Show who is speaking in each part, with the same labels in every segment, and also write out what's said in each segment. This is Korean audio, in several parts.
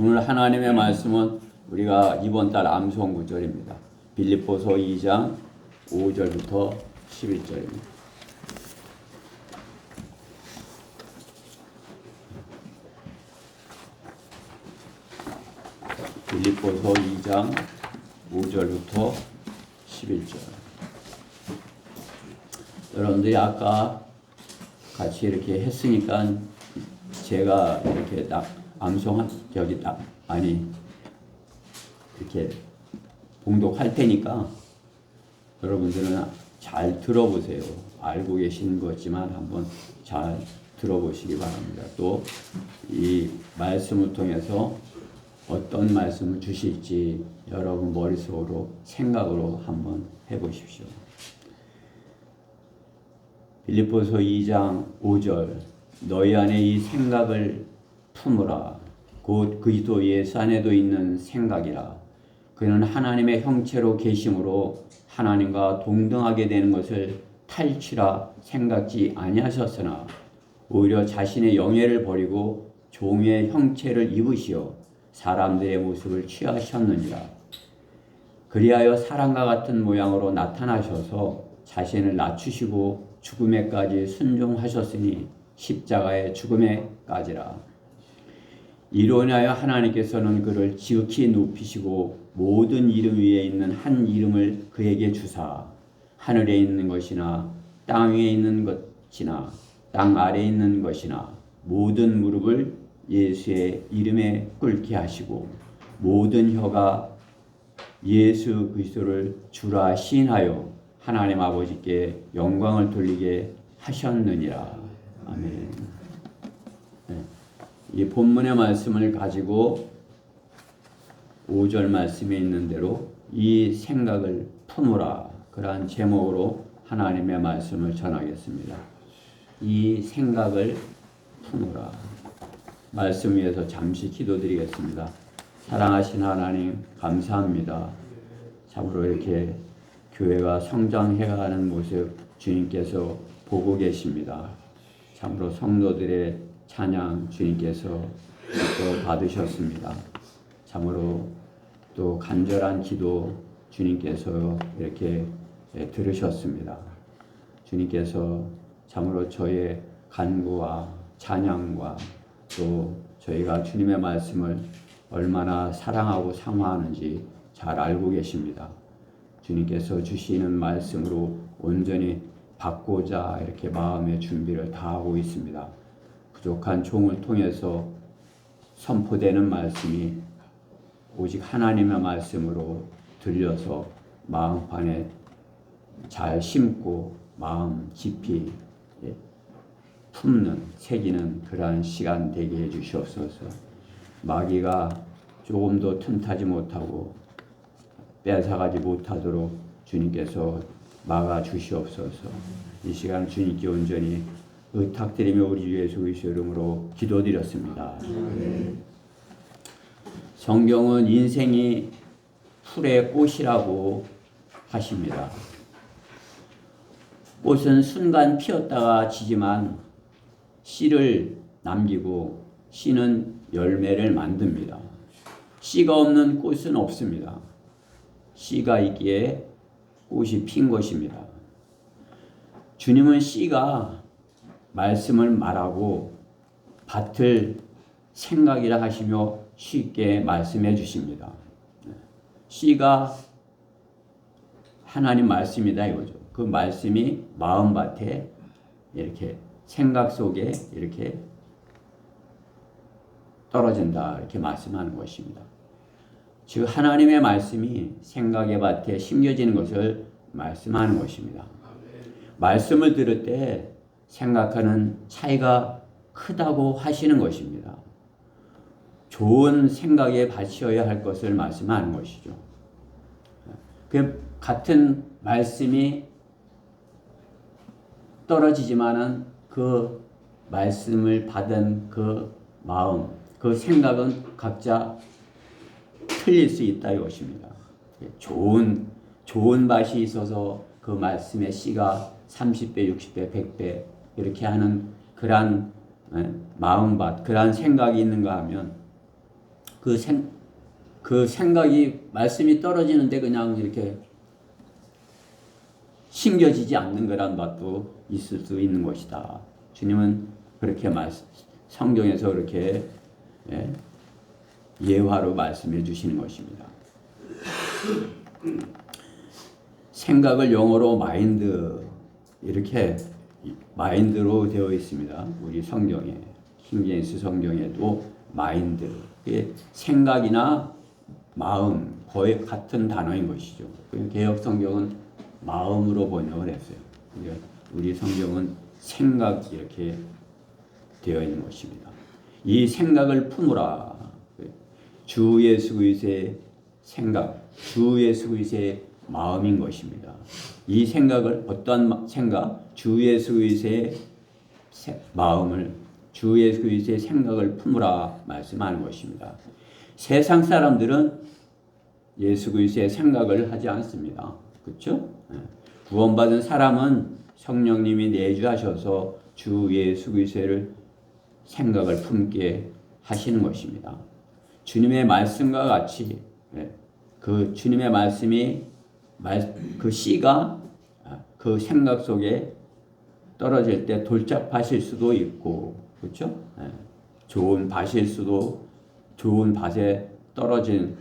Speaker 1: 오늘 하나님의 말씀은 우리가 이번 달 암송 구절입니다. 빌립보서 2장 5절부터 11절입니다. 빌립보서 2장 5절부터 11절. 여러분들이 아까 같이 이렇게 했으니까 제가 이렇게 딱 암송한 저기 딱 아니 이렇게 봉독할 테니까 여러분들은 잘 들어보세요. 알고 계신 거지만 한번 잘 들어보시기 바랍니다. 또 이 말씀을 통해서 어떤 말씀을 주실지 여러분 머릿속으로 생각으로 한번 해보십시오. 빌립보서 2장 5절 너희 안에 이 생각을 품으라. 곧 그리스도 예수 안에도 있는 생각이라. 그는 하나님의 형체로 계심으로 하나님과 동등하게 되는 것을 탈취라 생각지 아니하셨으나 오히려 자신의 영예를 버리고 종의 형체를 입으시어 사람들의 모습을 취하셨느니라. 그리하여 사람과 같은 모양으로 나타나셔서 자신을 낮추시고 죽음에까지 순종하셨으니 십자가의 죽음에까지라. 이로 인하여 하나님께서는 그를 지극히 높이시고 모든 이름 위에 있는 한 이름을 그에게 주사 하늘에 있는 것이나 땅 위에 있는 것이나 땅 아래에 있는 것이나 모든 무릎을 예수의 이름에 꿇게 하시고 모든 혀가 예수 그리스도를 주라 시인하여 하나님 아버지께 영광을 돌리게 하셨느니라. 아멘. 네. 이 본문의 말씀을 가지고 5절 말씀에 있는 대로 이 생각을 품으라. 그러한 제목으로 하나님의 말씀을 전하겠습니다. 이 생각을 품으라. 말씀 위해서 잠시 기도드리겠습니다. 사랑하신 하나님 감사합니다. 참으로 이렇게 교회가 성장해가는 모습 주님께서 보고 계십니다. 참으로 성도들의 찬양 주님께서 또 받으셨습니다. 참으로 또 간절한 기도 주님께서 이렇게 들으셨습니다. 주님께서 참으로 저의 간구와 찬양과 또 저희가 주님의 말씀을 얼마나 사랑하고 사모하는지 잘 알고 계십니다. 주님께서 주시는 말씀으로 온전히 받고자 이렇게 마음의 준비를 다하고 있습니다. 부족한 종을 통해서 선포되는 말씀이 오직 하나님의 말씀으로 들려서 마음판에 잘 심고 마음 깊이 품는, 새기는 그러한 시간 되게 해 주시옵소서. 마귀가 조금도 틈타지 못하고 뺏어가지 못하도록 주님께서 막아 주시옵소서. 이 시간 주님께 온전히 의탁드리며 우리 주 예수 그리스도의 이름으로 기도드렸습니다. 성경은 인생이 풀의 꽃이라고 하십니다. 꽃은 순간 피었다가 지지만 씨를 남기고 씨는 열매를 만듭니다. 씨가 없는 꽃은 없습니다. 씨가 있기에 꽃이 핀 것입니다. 주님은 씨가 말씀을 말하고 밭을 생각이라 하시며 쉽게 말씀해 주십니다. 씨가 하나님 말씀이다 이거죠. 그 말씀이 마음밭에 이렇게 생각 속에 이렇게 떨어진다 이렇게 말씀하는 것입니다. 즉 하나님의 말씀이 생각의 밭에 심겨지는 것을 말씀하는 것입니다. 말씀을 들을 때 생각하는 차이가 크다고 하시는 것입니다. 좋은 생각에 바치어야 할 것을 말씀하는 것이죠. 그 같은 말씀이 떨어지지만은 그 말씀을 받은 그 마음, 그 생각은 각자 틀릴 수 있다 이것입니다. 좋은 밭이 있어서 그 말씀의 씨가 30배, 60배, 100배 이렇게 하는 그러한 마음밭, 그러한 생각이 있는가 하면 그 생각이 말씀이 떨어지는데 그냥 이렇게 신겨지지 않는 거란 맛도 있을 수 있는 것이다. 주님은 그렇게 성경에서 그렇게 예화로 말씀해 주시는 것입니다. 생각을 영어로 마인드 이렇게 마인드로 되어 있습니다. 우리 성경에 킹제임스 성경에도 마인드 생각이나 마음 거의 같은 단어인 것이죠. 개역 성경은 마음으로 번역을 했어요. 우리 성경은 생각 이렇게 되어 있는 것입니다. 이 생각을 품으라. 주 예수 그리스도의 생각, 주 예수 그리스도의 마음인 것입니다. 이 생각을 어떤 생각? 주 예수 그리스도의 마음을 주 예수 그리스도의 생각을 품으라 말씀하는 것입니다. 세상 사람들은 예수 그리스도의 생각을 하지 않습니다. 그렇죠? 구원받은 사람은 성령님이 내주하셔서 주 예수 그리스도를 생각을 품게 하시는 것입니다. 주님의 말씀과 같이 그 주님의 말씀이 그 씨가 그 생각 속에 떨어질 때 돌짝밭일 수도 있고 그렇죠? 좋은 밭일 수도 좋은 밭에 떨어지는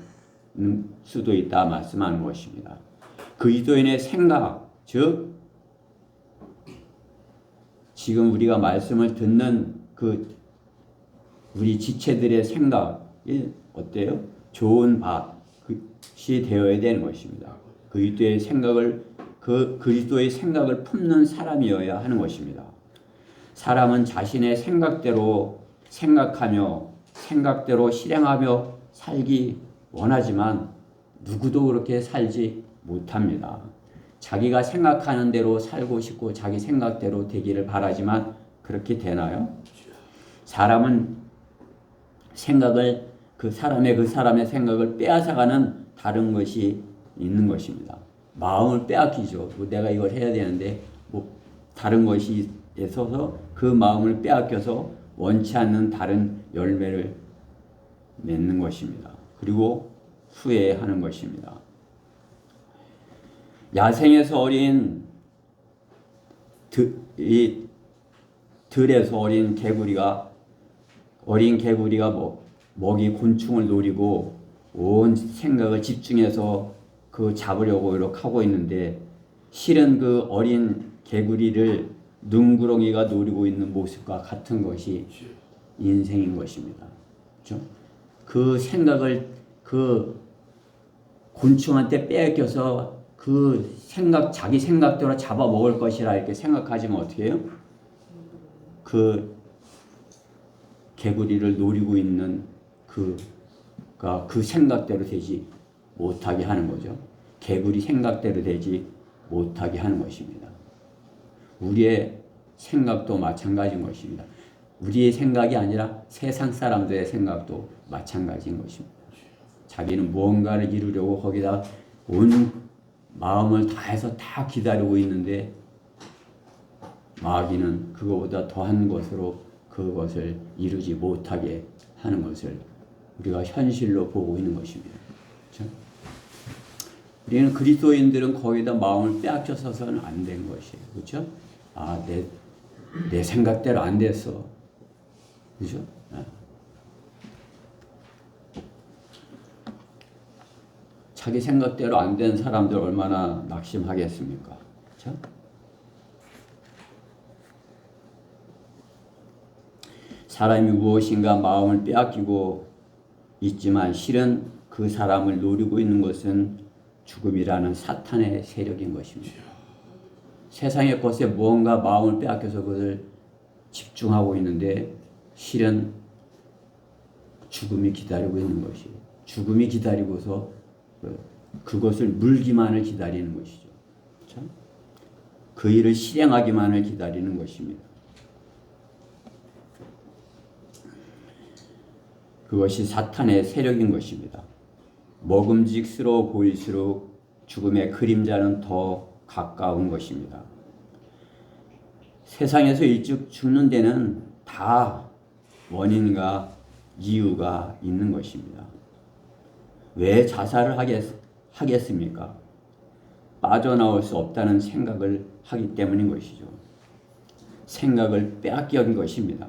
Speaker 1: 수도 있다 말씀하는 것입니다. 그리스도인의 생각 즉 지금 우리가 말씀을 듣는 그 우리 지체들의 생각이 어때요? 좋은 밭이 되어야 되는 것입니다. 그리스도의 생각을 품는 사람이어야 하는 것입니다. 사람은 자신의 생각대로 생각하며 생각대로 실행하며 살기 원하지만 누구도 그렇게 살지 못합니다. 자기가 생각하는 대로 살고 싶고 자기 생각대로 되기를 바라지만 그렇게 되나요? 사람은 생각을 그 사람의 생각을 빼앗아가는 다른 것이 있는 것입니다. 마음을 빼앗기죠. 내가 이걸 해야 되는데 다른 것이 있어서 그 마음을 빼앗겨서 원치 않는 다른 열매를 맺는 것입니다. 그리고 후회하는 것입니다. 야생에서 어린 들에서 어린 개구리가 먹이 곤충을 노리고 온 생각을 집중해서 그 잡으려고 이렇게 하고 있는데 실은 그 어린 개구리를 눈구렁이가 노리고 있는 모습과 같은 것이 인생인 것입니다. 그렇죠? 그 생각을 그 곤충한테 빼앗겨서 자기 생각대로 잡아먹을 것이라 이렇게 생각하지만 어떻게 해요? 그 개구리를 노리고 있는 그 생각대로 되지 못하게 하는 거죠. 개구리 생각대로 되지 못하게 하는 것입니다. 우리의 생각도 마찬가지인 것입니다. 우리의 생각이 아니라 세상 사람들의 생각도 마찬가지인 것입니다. 자기는 무언가를 이루려고 거기다 온 마음을 다해서 다 기다리고 있는데 마귀는 그거보다 더한 것으로 그것을 이루지 못하게 하는 것을 우리가 현실로 보고 있는 것입니다. 그렇죠? 우리는 그리스도인들은 거기다 마음을 빼앗겨서는 안 된 것이에요. 그렇죠? 내 생각대로 안 됐어. 그렇죠? 자기 생각대로 안 된 사람들 얼마나 낙심하겠습니까? 그렇죠? 사람이 무엇인가 마음을 빼앗기고 있지만 실은 그 사람을 노리고 있는 것은 죽음이라는 사탄의 세력인 것입니다. 세상의 것에 무언가 마음을 빼앗겨서 그것을 집중하고 있는데 실은 죽음이 기다리고 있는 것이에요. 죽음이 기다리고서 그것을 물기만을 기다리는 것이죠. 그렇죠? 그 일을 실행하기만을 기다리는 것입니다. 그것이 사탄의 세력인 것입니다. 먹음직스러워 보일수록 죽음의 그림자는 더 가까운 것입니다. 세상에서 일찍 죽는 데는 다 원인과 이유가 있는 것입니다. 왜 자살을 하겠습니까? 빠져나올 수 없다는 생각을 하기 때문인 것이죠. 생각을 빼앗긴 것입니다.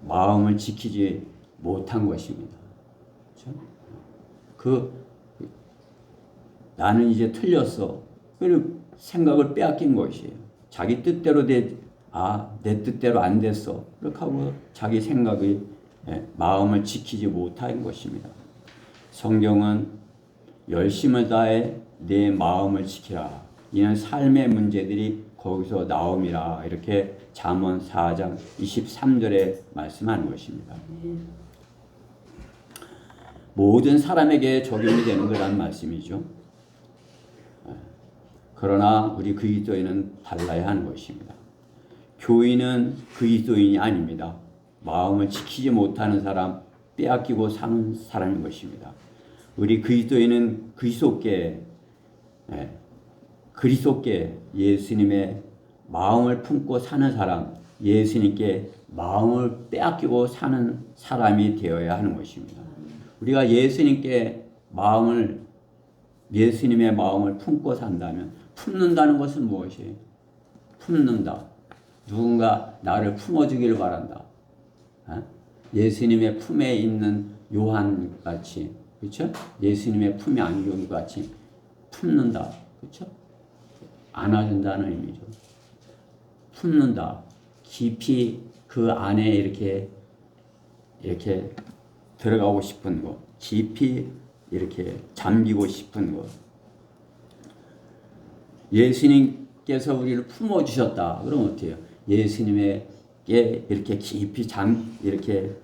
Speaker 1: 마음을 지키지 못한 것입니다. 그렇죠? 나는 이제 틀렸어. 그리고 생각을 빼앗긴 것이에요. 자기 뜻대로 내 뜻대로 안 됐어. 그렇게 하고 자기 생각의 마음을 지키지 못한 것입니다. 성경은 열심을 다해 내 마음을 지키라. 이는 삶의 문제들이 거기서 나옴이라. 이렇게 잠언 4장 23절에 말씀하는 것입니다. 모든 사람에게 적용이 되는 거란 말씀이죠. 그러나 우리 그리스도인은 달라야 하는 것입니다. 교인은 그리스도인이 아닙니다. 마음을 지키지 못하는 사람, 빼앗기고 사는 사람인 것입니다. 우리 그리스도인은 그리스도께 예수님의 마음을 품고 사는 사람, 예수님께 마음을 빼앗기고 사는 사람이 되어야 하는 것입니다. 우리가 예수님의 마음을 품고 산다면, 품는다는 것은 무엇이에요? 품는다. 누군가 나를 품어주기를 바란다. 예수님의 품에 있는 요한같이, 그렇죠? 예수님의 품에 안긴 것 같이 품는다. 그렇죠? 안아준다는 의미죠. 품는다. 깊이 그 안에 이렇게 들어가고 싶은 것, 깊이 이렇게 잠기고 싶은 것. 예수님께서 우리를 품어주셨다. 그럼 어떻게 해요? 예수님에게 이렇게 깊이 이렇게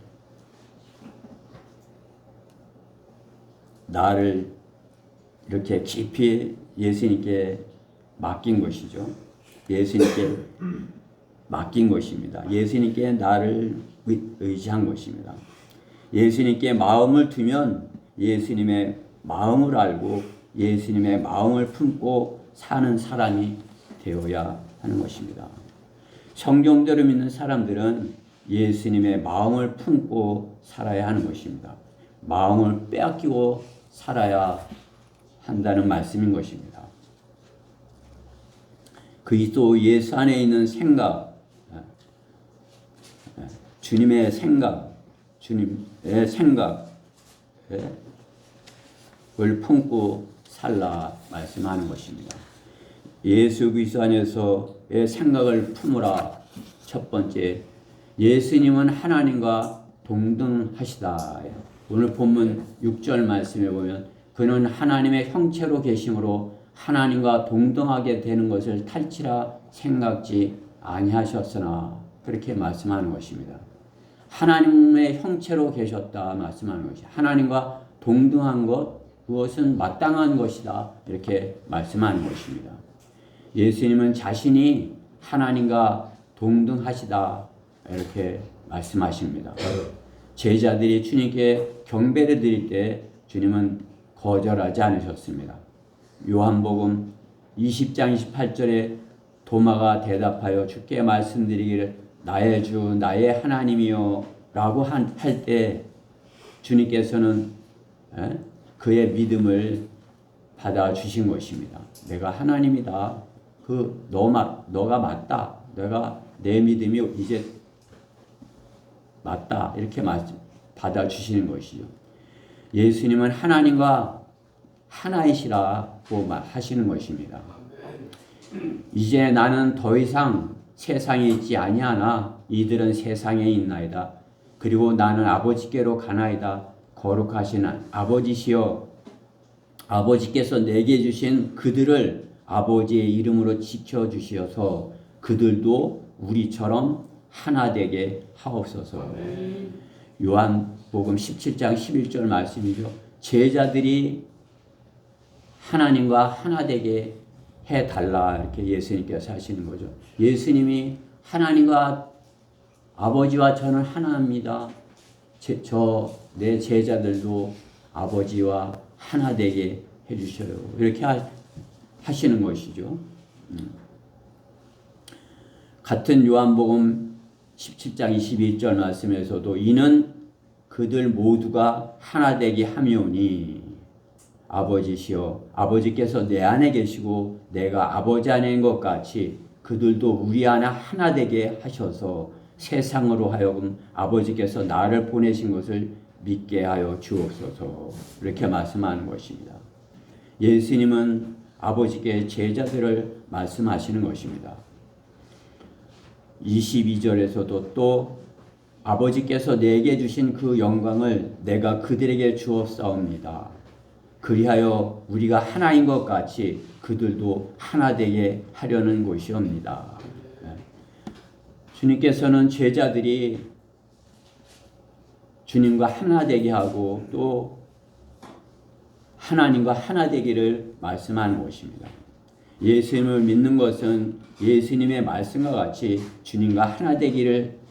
Speaker 1: 나를 이렇게 깊이 예수님께 맡긴 것이죠. 예수님께 맡긴 것입니다. 예수님께 나를 의지한 것입니다. 예수님께 마음을 두면 예수님의 마음을 알고 예수님의 마음을 품고 사는 사람이 되어야 하는 것입니다. 성경대로 믿는 사람들은 예수님의 마음을 품고 살아야 하는 것입니다. 마음을 빼앗기고 살아야 한다는 말씀인 것입니다. 그리스도 예수 안에 있는 생각, 주님의 생각을 품고 살라 말씀하는 것입니다. 예수 그리스도 안에서의 생각을 품으라. 첫 번째, 예수님은 하나님과 동등하시다. 오늘 본문 6절 말씀에 보면 그는 하나님의 형체로 계심으로 하나님과 동등하게 되는 것을 탈취라 생각지 아니하셨으나, 그렇게 말씀하는 것입니다. 하나님의 형체로 계셨다 말씀하는 것이 하나님과 동등한 것, 그것은 마땅한 것이다, 이렇게 말씀하는 것입니다. 예수님은 자신이 하나님과 동등하시다 이렇게 말씀하십니다. 제자들이 주님께 경배를 드릴 때 주님은 거절하지 않으셨습니다. 요한복음 20장 28절에 도마가 대답하여 주께 말씀드리기를 나의 주 나의 하나님이요 라고 할 때 주님께서는 그의 믿음을 받아주신 것입니다. 내가 하나님이다. 너가 맞다. 내 믿음이 이제 맞다. 이렇게 받아주시는 것이죠. 예수님은 하나님과 하나이시라고 하시는 것입니다. 이제 나는 더 이상 세상에 있지 아니하나 이들은 세상에 있나이다. 그리고 나는 아버지께로 가나이다. 거룩하신 아버지시여, 아버지께서 내게 주신 그들을 아버지의 이름으로 지켜주시어서 그들도 우리처럼 하나 되게 하옵소서. 요한복음 17장 11절 말씀이죠. 제자들이 하나님과 하나 되게 해달라 이렇게 예수님께서 하시는 거죠. 예수님이 하나님과 아버지와 저는 하나입니다. 내 제자들도 아버지와 하나 되게 해주셔요. 이렇게 하시는 것이죠. 같은 요한복음 17장 22절 말씀에서도 이는 그들 모두가 하나 되게 함이오니 아버지시여 아버지께서 내 안에 계시고 내가 아버지 안에 있는 것 같이 그들도 우리 안에 하나 되게 하셔서 세상으로 하여금 아버지께서 나를 보내신 것을 믿게 하여 주옵소서. 이렇게 말씀하는 것입니다. 예수님은 아버지께 제자들을 말씀하시는 것입니다. 22절에서도 또 아버지께서 내게 주신 그 영광을 내가 그들에게 주었사옵니다. 그리하여 우리가 하나인 것 같이 그들도 하나 되게 하려는 것이옵니다. 주님께서는 제자들이 주님과 하나 되게 하고 또 하나님과 하나 되기를 말씀하는 것입니다. 예수님을 믿는 것은 예수님의 말씀과 같이 주님과 하나 되기를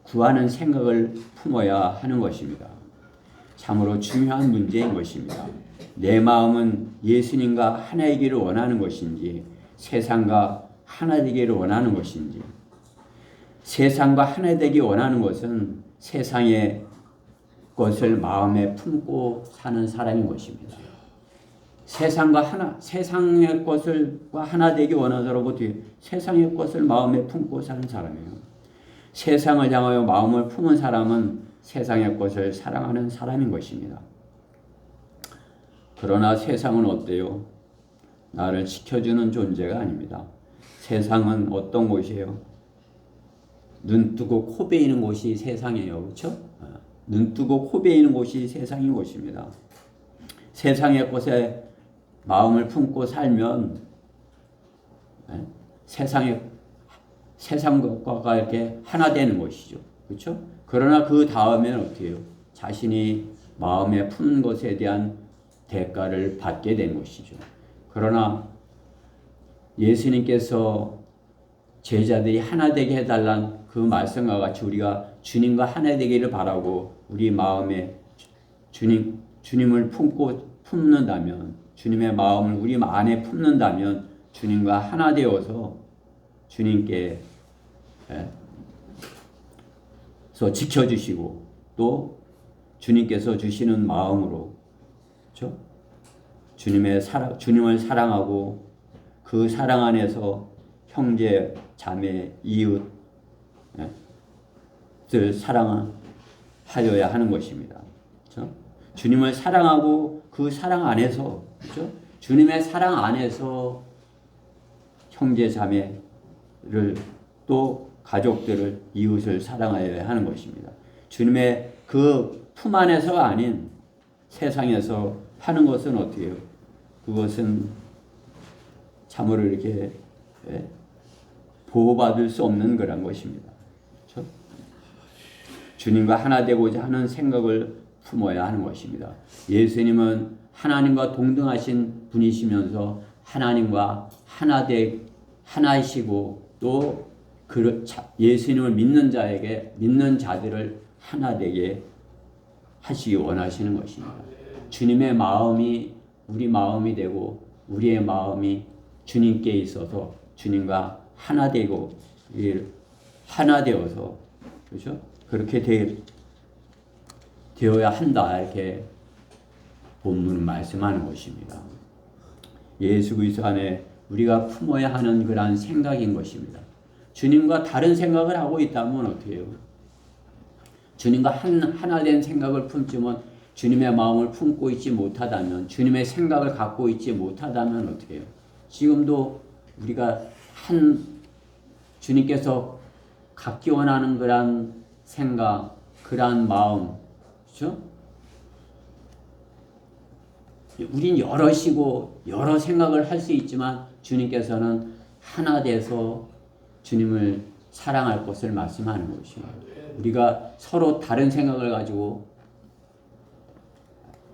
Speaker 1: 구하는 생각을 품어야 하는 것입니다. 참으로 중요한 문제인 것입니다. 내 마음은 예수님과 하나이기를 원하는 것인지 세상과 하나 되기를 원하는 것인지 세상과 하나 되기 원하는 것은 세상의 것을 마음에 품고 사는 사람인 것입니다. 세상의 것을과 하나 되기 원하는 사람은 세상의 것을 마음에 품고 사는 사람이에요. 세상을 향하여 마음을 품은 사람은 세상의 것을 사랑하는 사람인 것입니다. 그러나 세상은 어때요? 나를 지켜주는 존재가 아닙니다. 세상은 어떤 곳이에요? 눈 뜨고 코 베이는 곳이 세상이에요. 그렇죠? 눈 뜨고 코 베이는 곳이 세상인 곳입니다. 세상의 것에 마음을 품고 살면 세상 것과 이렇게 하나 되는 것이죠. 그렇죠? 그러나 그 다음에는 어떻게 해요? 자신이 마음에 품는 것에 대한 대가를 받게 된 것이죠. 그러나 예수님께서 제자들이 하나 되게 해달란 그 말씀과 같이 우리가 주님과 하나 되기를 바라고 우리 마음에 주님을 품는다면 주님의 마음을 우리 안에 품는다면 주님과 하나 되어서 주님께서 지켜주시고 또 주님께서 주시는 마음으로 그렇죠? 주님을 사랑하고 그 사랑 안에서 형제, 자매, 이웃을 사랑하여야 하는 것입니다. 그렇죠? 주님을 사랑하고 그 사랑 안에서 그렇죠? 주님의 사랑 안에서 형제, 자매를 또 가족들을 이웃을 사랑하여야 하는 것입니다. 주님의 그 품 안에서가 아닌 세상에서 하는 것은 어떻게 해요? 그것은 참으로 이렇게 보호받을 수 없는 그런 것입니다. 그렇죠? 주님과 하나 되고자 하는 생각을 품어야 하는 것입니다. 예수님은 하나님과 동등하신 분이시면서 하나님과 하나이시고 또 예수님을 믿는 자들을 하나 되게 하시기 원하시는 것입니다. 주님의 마음이 우리 마음이 되고 우리의 마음이 주님께 있어서 주님과 하나 되고 하나 되어서 그렇죠? 그렇게 되어야 한다 이렇게 본문은 말씀하는 것입니다. 예수 그리스도 안에 우리가 품어야 하는 그러한 생각인 것입니다. 주님과 다른 생각을 하고 있다면 어떻게 해요? 주님과 하나 된 생각을 품지만 주님의 마음을 품고 있지 못하다면 주님의 생각을 갖고 있지 못하다면 어떻게 해요? 지금도 우리가 주님께서 갖기 원하는 그러한 생각, 그러한 마음, 그렇죠? 우린 여럿이고 여러 생각을 할 수 있지만 주님께서는 하나 돼서 주님을 사랑할 것을 말씀하는 것이에요. 우리가 서로 다른 생각을 가지고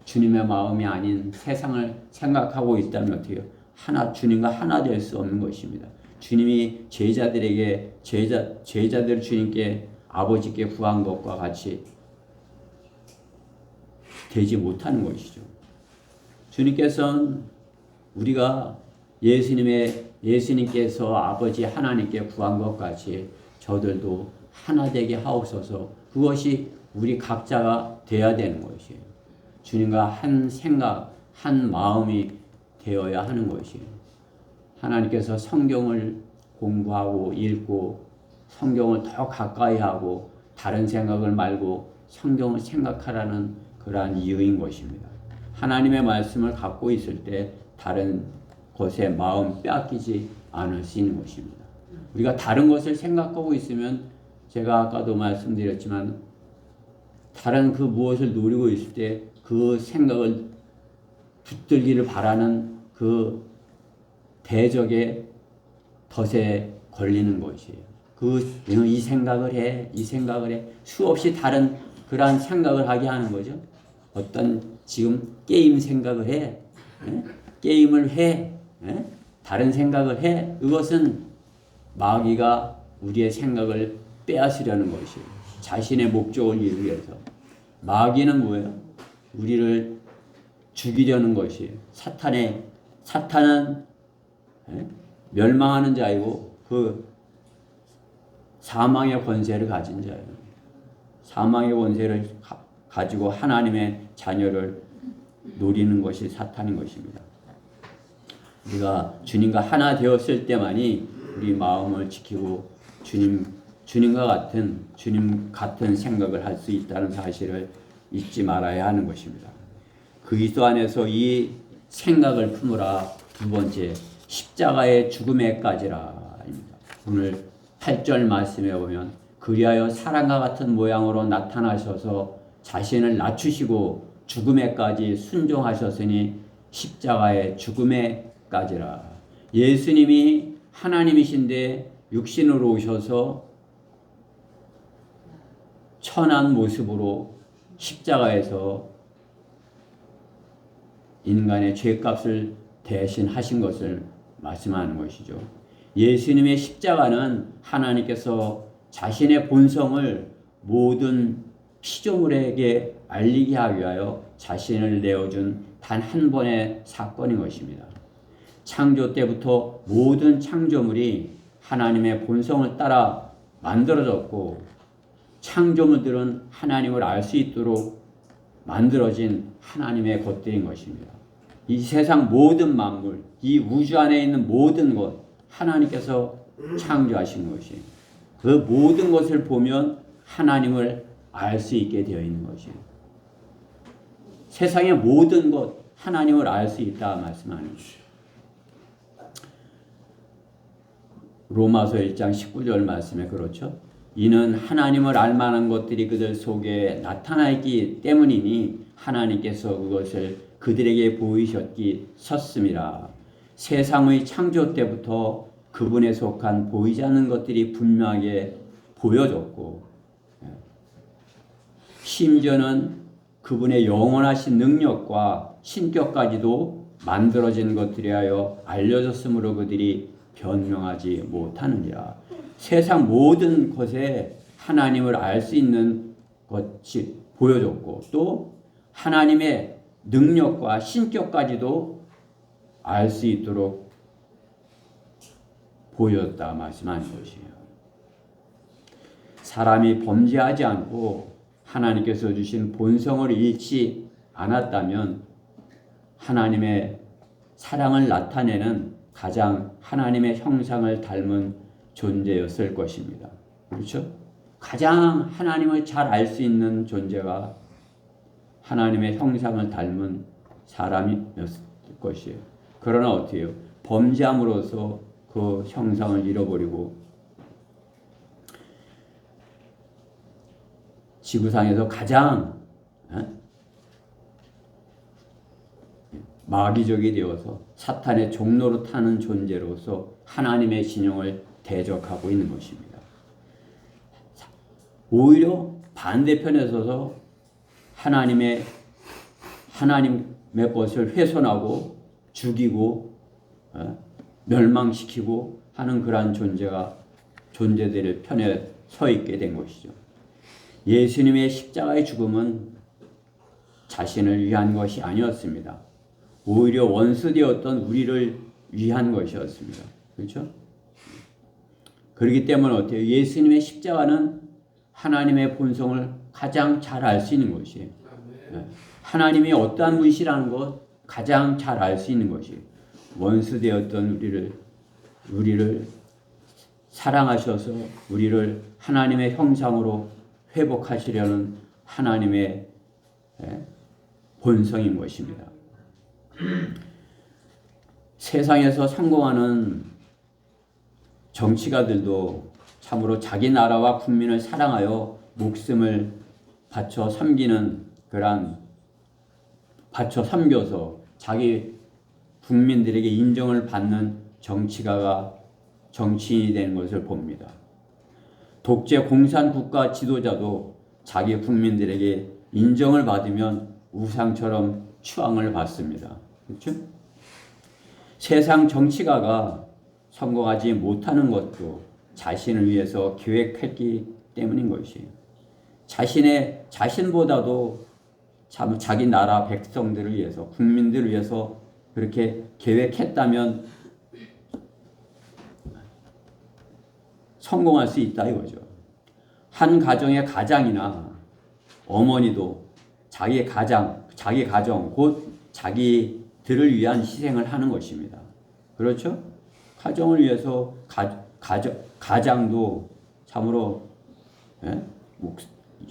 Speaker 1: 주님의 마음이 아닌 세상을 생각하고 있다면 어떻게 해요? 주님과 하나 될 수 없는 것입니다. 주님이 제자들을 주님께 아버지께 구한 것과 같이 되지 못하는 것이죠. 주님께서는 우리가 예수님께서 아버지 하나님께 구한 것 같이 저들도 하나 되게 하옵소서. 그것이 우리 각자가 돼야 되는 것이에요. 주님과 한 생각, 한 마음이 되어야 하는 것이에요. 하나님께서 성경을 공부하고 읽고 성경을 더 가까이 하고 다른 생각을 말고 성경을 생각하라는 그러한 이유인 것입니다. 하나님의 말씀을 갖고 있을 때 다른 것에 마음 빼앗기지 않을 수 있는 것입니다. 우리가 다른 것을 생각하고 있으면 제가 아까도 말씀드렸지만 다른 그 무엇을 노리고 있을 때 그 생각을 붙들기를 바라는 그 대적의 덫에 걸리는 것이에요. 이 생각을 해, 이 생각을 해. 수없이 다른 그러한 생각을 하게 하는 거죠. 어떤 지금 게임 생각을 해. 게임을 해. 다른 생각을 해. 이것은 마귀가 우리의 생각을 빼앗으려는 것이에요. 자신의 목적을 이루기 위해서. 마귀는 뭐예요? 우리를 죽이려는 것이에요. 사탄은 멸망하는 자이고 그 사망의 권세를 가진 자예요. 사망의 권세를 가지고 하나님의 자녀를 노리는 것이 사탄인 것입니다. 우리가 주님과 하나 되었을 때만이 우리 마음을 지키고 주님 같은 생각을 할 수 있다는 사실을 잊지 말아야 하는 것입니다. 그리스도 안에서 이 생각을 품으라. 두 번째, 십자가의 죽음에까지라. 오늘 8절 말씀에 보면 그리하여 사람과 같은 모양으로 나타나셔서 자신을 낮추시고 죽음에까지 순종하셨으니 십자가의 죽음에까지라. 예수님이 하나님이신데 육신으로 오셔서 천한 모습으로 십자가에서 인간의 죄값을 대신하신 것을 말씀하는 것이죠. 예수님의 십자가는 하나님께서 자신의 본성을 모든 피조물에게 알리게 하기 위하여 자신을 내어준 단 한 번의 사건인 것입니다. 창조 때부터 모든 창조물이 하나님의 본성을 따라 만들어졌고 창조물들은 하나님을 알 수 있도록 만들어진 하나님의 것들인 것입니다. 이 세상 모든 만물, 이 우주 안에 있는 모든 것 하나님께서 창조하신 것이에요. 그 모든 것을 보면 하나님을 알 수 있게 되어 있는 것이에요. 세상의 모든 것 하나님을 알 수 있다 말씀하는 것이에요. 로마서 1장 19절 말씀에 그렇죠. 이는 하나님을 알 만한 것들이 그들 속에 나타나 있기 때문이니 하나님께서 그것을 그들에게 보이셨기 섰음이라. 세상의 창조 때부터 그분에 속한 보이지 않는 것들이 분명하게 보여졌고 심지어는 그분의 영원하신 능력과 신격까지도 만들어진 것들이하여 알려졌으므로 그들이 변명하지 못하느니라. 세상 모든 것에 하나님을 알 수 있는 것이 보여졌고 또 하나님의 능력과 신격까지도 알 수 있도록 보여졌다 말씀하는 것이에요. 사람이 범죄하지 않고 하나님께서 주신 본성을 잃지 않았다면 하나님의 사랑을 나타내는 가장 하나님의 형상을 닮은 존재였을 것입니다. 그렇죠? 가장 하나님을 잘 알 수 있는 존재가 하나님의 형상을 닮은 사람이었을 것이에요. 그러나 어떻게 해요? 범죄함으로써 그 형상을 잃어버리고 지구상에서 가장 마귀적이 되어서 사탄의 종로로 타는 존재로서 하나님의 진영을 대적하고 있는 것입니다. 오히려 반대편에 서서 하나님의 것을 훼손하고 죽이고 멸망시키고 하는 그러한 존재들의 편에 서 있게 된 것이죠. 예수님의 십자가의 죽음은 자신을 위한 것이 아니었습니다. 오히려 원수되었던 우리를 위한 것이었습니다. 그렇죠? 그렇기 때문에 어때요? 예수님의 십자가는 하나님의 본성을 가장 잘 알 수 있는 것이 하나님이 어떠한 분이시라는 것 가장 잘 알 수 있는 것이 원수 되었던 우리를 사랑하셔서 우리를 하나님의 형상으로 회복하시려는 하나님의 본성인 것입니다. 세상에서 성공하는 정치가들도 참으로 자기 나라와 국민을 사랑하여 목숨을 바쳐 섬겨서 자기 국민들에게 인정을 받는 정치가가 정치인이 되는 것을 봅니다. 독재 공산 국가 지도자도 자기 국민들에게 인정을 받으면 우상처럼 추앙을 받습니다. 그렇죠? 세상 정치가가 성공하지 못하는 것도 자신을 위해서 계획했기 때문인 것이에요. 자신보다도 참 자기 나라 백성들을 위해서, 국민들을 위해서 그렇게 계획했다면 성공할 수 있다 이거죠. 한 가정의 가장이나 어머니도 자기 가정, 곧 자기들을 위한 희생을 하는 것입니다. 그렇죠? 가정을 위해서 가장도 참으로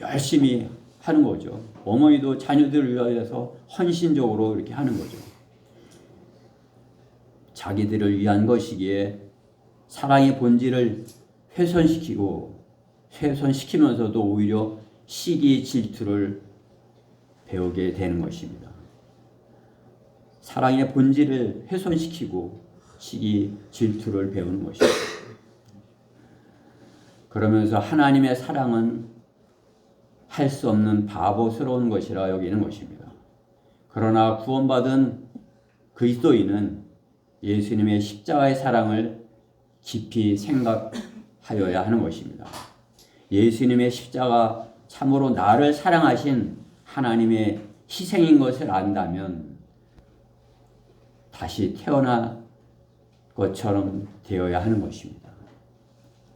Speaker 1: 열심히 하는 거죠. 어머니도 자녀들을 위해서 헌신적으로 이렇게 하는 거죠. 자기들을 위한 것이기에 사랑의 본질을 훼손시키면서도 오히려 시기 질투를 배우게 되는 것입니다. 사랑의 본질을 훼손시키고 시기 질투를 배우는 것입니다. 그러면서 하나님의 사랑은 할 수 없는 바보스러운 것이라 여기는 것입니다. 그러나 구원받은 그리스도인은 예수님의 십자가의 사랑을 깊이 생각하여야 하는 것입니다. 예수님의 십자가 참으로 나를 사랑하신 하나님의 희생인 것을 안다면 다시 태어난 것처럼 되어야 하는 것입니다.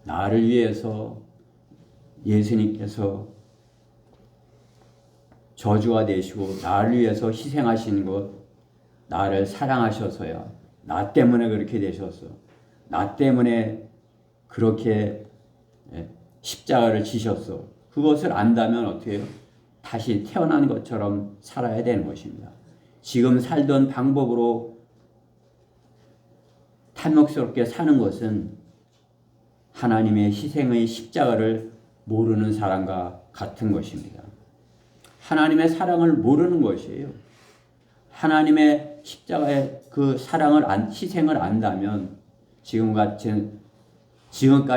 Speaker 1: 나를 위해서 예수님께서 저주가 되시고 나를 위해서 희생하신 것, 나를 사랑하셔서야 나 때문에 그렇게 되셨어. 나 때문에 그렇게 십자가를 지셨어. 그것을 안다면 어떻게 해요? 다시 태어난 것처럼 살아야 되는 것입니다. 지금 살던 방법으로 탐욕스럽게 사는 것은 하나님의 희생의 십자가를 모르는 사람과 같은 것입니다. 하나님의 사랑을 모르는 것이에요. 하나님의 십자가의 그 희생을 안다면 지금까지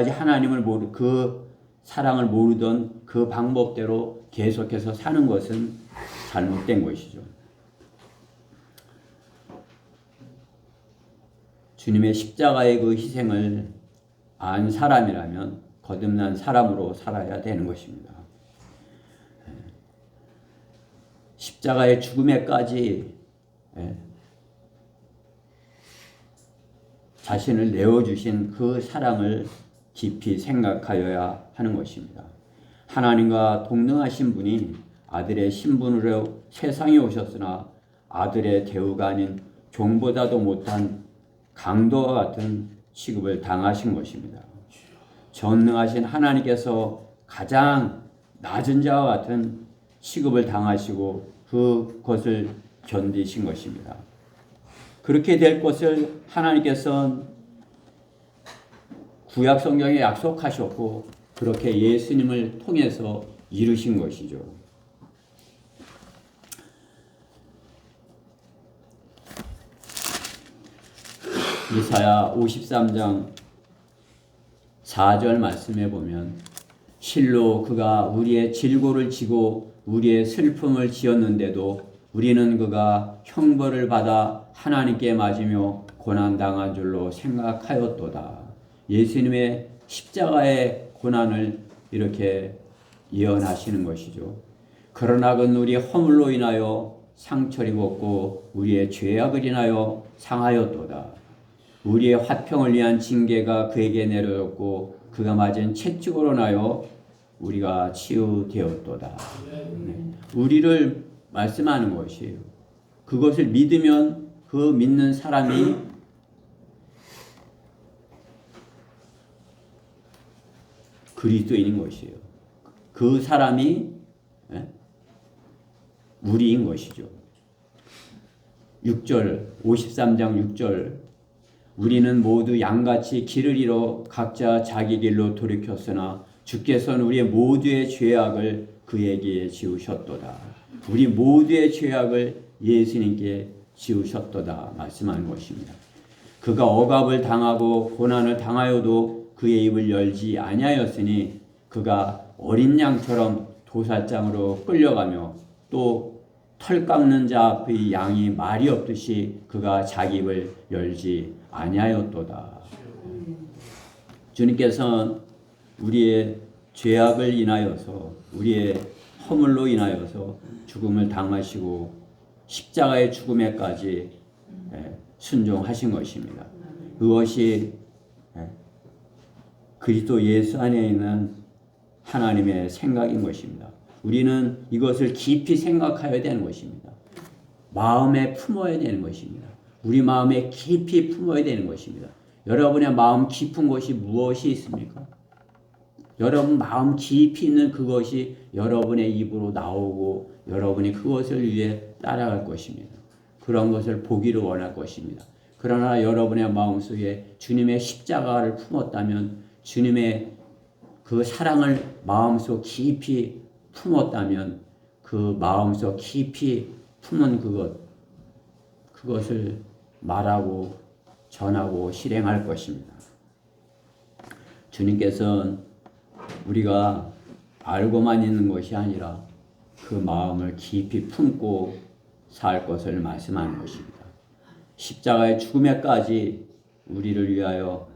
Speaker 1: 하나님을 그 사랑을 모르던 그 방법대로 계속해서 사는 것은 잘못된 것이죠. 주님의 십자가의 그 희생을 안 사람이라면 거듭난 사람으로 살아야 되는 것입니다. 십자가의 죽음에까지 자신을 내어주신 그 사랑을 깊이 생각하여야 하는 것입니다. 하나님과 동등하신 분이 아들의 신분으로 세상에 오셨으나 아들의 대우가 아닌 종보다도 못한 강도와 같은 취급을 당하신 것입니다. 전능하신 하나님께서 가장 낮은 자와 같은 취급을 당하시고 그것을 견디신 것입니다. 그렇게 될 것을 하나님께서는 구약 성경에 약속하셨고 그렇게 예수님을 통해서 이루신 것이죠. 이사야 53장 4절 말씀에 보면 실로 그가 우리의 질고를 지고 우리의 슬픔을 지었는데도 우리는 그가 형벌을 받아 하나님께 맞으며 고난당한 줄로 생각하였도다. 예수님의 십자가의 고난을 이렇게 예언하시는 것이죠. 그러나 그는 우리의 허물로 인하여 상처를 입었고 우리의 죄악을 인하여 상하였도다. 우리의 화평을 위한 징계가 그에게 내려졌고 그가 맞은 채찍으로 인하여 우리가 치유되었도다. 네. 우리를 말씀하는 것이에요. 그것을 믿으면 그 믿는 사람이 그리스도인인 것이에요. 그 사람이 우리인 것이죠. 6절 53장 6절 우리는 모두 양같이 길을 잃어 각자 자기 길로 돌이켰으나 주께서는 우리 모두의 죄악을 그에게 지우셨도다. 우리 모두의 죄악을 예수님께 지우셨도다 말씀하는 것입니다. 그가 억압을 당하고 고난을 당하여도 그의 입을 열지 아니하였으니 그가 어린 양처럼 도살장으로 끌려가며 또 털 깎는 자 앞의 양이 말이 없듯이 그가 자기 입을 열지 아니하였도다. 주님께서는 우리의 죄악을 인하여서 우리의 허물로 인하여서 죽음을 당하시고 십자가의 죽음에까지 순종하신 것입니다. 그것이 그리스도 예수 안에 있는 하나님의 생각인 것입니다. 우리는 이것을 깊이 생각해야 되는 것입니다. 마음에 품어야 되는 것입니다. 우리 마음에 깊이 품어야 되는 것입니다. 여러분의 마음 깊은 것이 무엇이 있습니까? 여러분 마음 깊이 있는 그것이 여러분의 입으로 나오고 여러분이 그것을 위해 따라갈 것입니다. 그런 것을 보기를 원할 것입니다. 그러나 여러분의 마음속에 주님의 십자가를 품었다면 주님의 그 사랑을 마음속 깊이 품었다면 그 마음속 깊이 품은 그것을 말하고 전하고 실행할 것입니다. 주님께서는 우리가 알고만 있는 것이 아니라 그 마음을 깊이 품고 살 것을 말씀하는 것입니다. 십자가의 죽음에까지 우리를 위하여